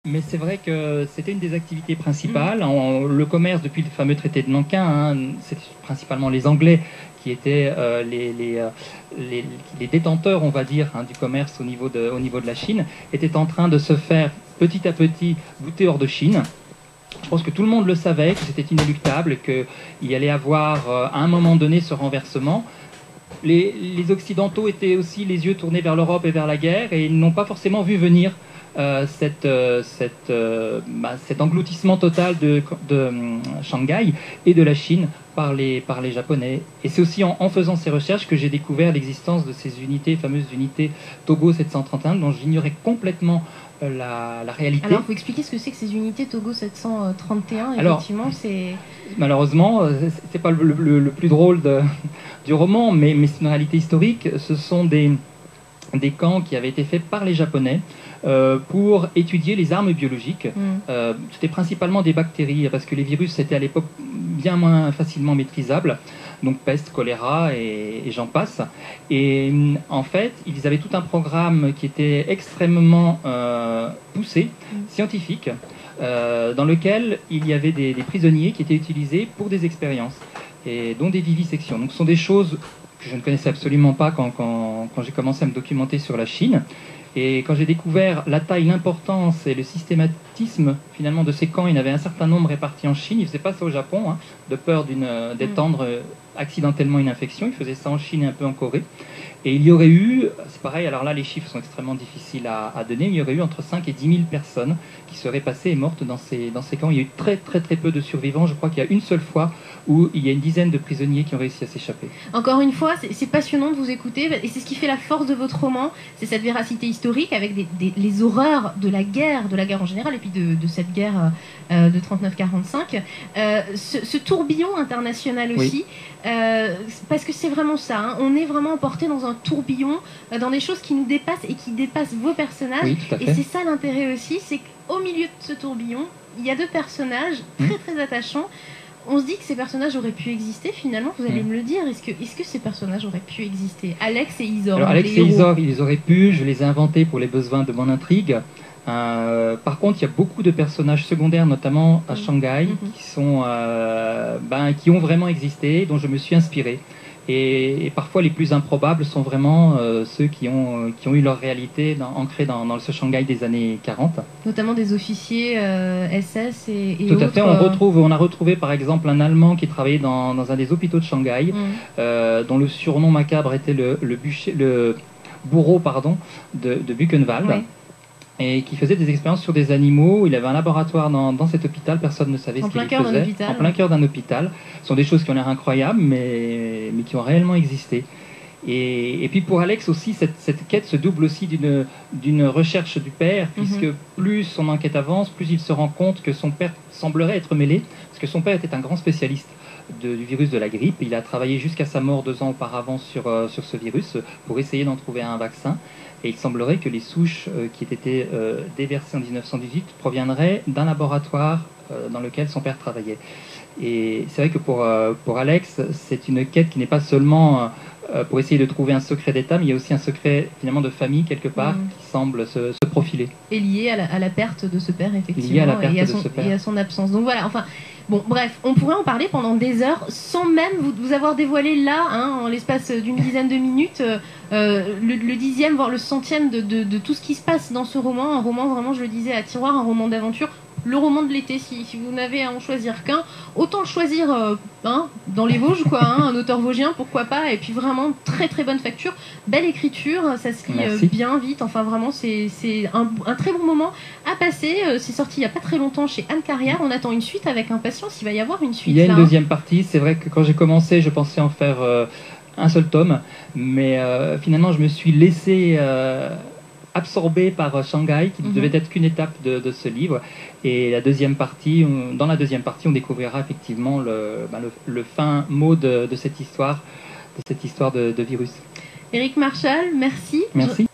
Mais c'est vrai que c'était une des activités principales. Le commerce, depuis le fameux traité de Nankin, hein, c'était principalement les Anglais qui étaient les détenteurs, on va dire, hein, du commerce au niveau de la Chine, étaient en train de se faire petit à petit bouter hors de Chine. Je pense que tout le monde le savait, que c'était inéluctable, qu'il y allait avoir à un moment donné ce renversement. Les Occidentaux étaient aussi les yeux tournés vers l'Europe et vers la guerre, et ils n'ont pas forcément vu venir cet engloutissement total de Shanghai et de la Chine par les Japonais. Et c'est aussi en faisant ces recherches que j'ai découvert l'existence de ces unités, fameuses unités Togo 731, dont j'ignorais complètement la réalité. Alors, il faut expliquer ce que c'est que ces unités Togo 731. Effectivement, c'est... Malheureusement, c'est pas le plus drôle du roman, mais c'est une réalité historique. Ce sont des camps qui avaient été faits par les Japonais pour étudier les armes biologiques. C'était principalement des bactéries, parce que les virus, c'était à l'époque bien moins facilement maîtrisables. Donc peste, choléra et j'en passe. Et en fait, ils avaient tout un programme qui était extrêmement poussé, scientifique, dans lequel il y avait des prisonniers qui étaient utilisés pour des expériences, et dont des vivisections. Donc ce sont des choses que je ne connaissais absolument pas quand j'ai commencé à me documenter sur la Chine. Et quand j'ai découvert la taille, l'importance et le systématisme finalement de ces camps, il y en avait un certain nombre répartis en Chine. Ils ne faisaient pas ça au Japon, hein, de peur d'étendre accidentellement une infection. Ils faisaient ça en Chine et un peu en Corée. Et il y aurait eu, c'est pareil, alors là les chiffres sont extrêmement difficiles à donner, il y aurait eu entre 5 et 10 000 personnes qui seraient passées et mortes dans ces camps. Il y a eu très très très peu de survivants. Je crois qu'il y a une seule fois où il y a une dizaine de prisonniers qui ont réussi à s'échapper. Encore une fois, c'est passionnant de vous écouter, et c'est ce qui fait la force de votre roman, c'est cette véracité historique avec les horreurs de la guerre en général, et puis de cette guerre de 39-45. Ce tourbillon international aussi, parce que c'est vraiment ça, hein, on est vraiment emporté dans un tourbillon, dans des choses qui nous dépassent et qui dépassent vos personnages. Oui, tout à fait. Et c'est ça l'intérêt aussi, c'est qu'au milieu de ce tourbillon, il y a deux personnages très très attachants. On se dit que ces personnages auraient pu exister, finalement, vous allez me le dire. Est-ce que ces personnages auraient pu exister? Alex et Isor. Alors Alex et Isor, ils auraient pu, je les ai inventés pour les besoins de mon intrigue. Par contre, il y a beaucoup de personnages secondaires, notamment à Shanghai, qui ont vraiment existé, dont je me suis inspiré. Et parfois, les plus improbables sont vraiment ceux qui ont eu leur réalité ancrée dans ce Shanghai des années 40. Notamment des officiers SS et Tout autres. à fait. On a retrouvé par exemple un Allemand qui travaillait dans un des hôpitaux de Shanghai, dont le surnom macabre était le bourreau de Buchenwald. Ouais. Et qui faisait des expériences sur des animaux. Il avait un laboratoire dans cet hôpital, personne ne savait ce qu'il faisait. En plein cœur d'un hôpital. Ce sont des choses qui ont l'air incroyables, mais qui ont réellement existé. Et puis pour Alex aussi, cette quête se double aussi d'une recherche du père, puisque plus son enquête avance, plus il se rend compte que son père semblerait être mêlé, parce que son père était un grand spécialiste du virus de la grippe. Il a travaillé jusqu'à sa mort 2 ans auparavant sur ce virus pour essayer d'en trouver un vaccin. Et il semblerait que les souches qui aient été déversées en 1918 proviendraient d'un laboratoire dans lequel son père travaillait. Et c'est vrai que pour Alex, c'est une quête qui n'est pas seulement pour essayer de trouver un secret d'État, mais il y a aussi un secret finalement de famille quelque part qui semble se profiler. Et lié à la perte de ce père, effectivement, lié à la perte de ce père. Et à son absence. Donc voilà, enfin... Bon, bref, on pourrait en parler pendant des heures sans même vous avoir dévoilé là, hein, en l'espace d'une dizaine de minutes, le 10e, voire le 100e de tout ce qui se passe dans ce roman. Un roman vraiment, je le disais, à tiroir, un roman d'aventure. Le roman de l'été, si vous n'avez à en choisir qu'un, autant le choisir dans les Vosges, quoi, hein, un auteur vosgien, pourquoi pas, et puis vraiment très très bonne facture, belle écriture, ça se lit bien vite, enfin vraiment c'est un très bon moment à passer. C'est sorti il n'y a pas très longtemps chez Anne Carrière, on attend une suite avec impatience, il va y avoir une suite. Il y a une deuxième partie, c'est vrai que quand j'ai commencé, je pensais en faire un seul tome, mais finalement je me suis laissé absorbé par Shanghai, qui ne devait être qu'une étape de ce livre. Et dans la deuxième partie, on découvrira effectivement le fin mot de cette histoire de virus. Éric Marchal, merci. Merci.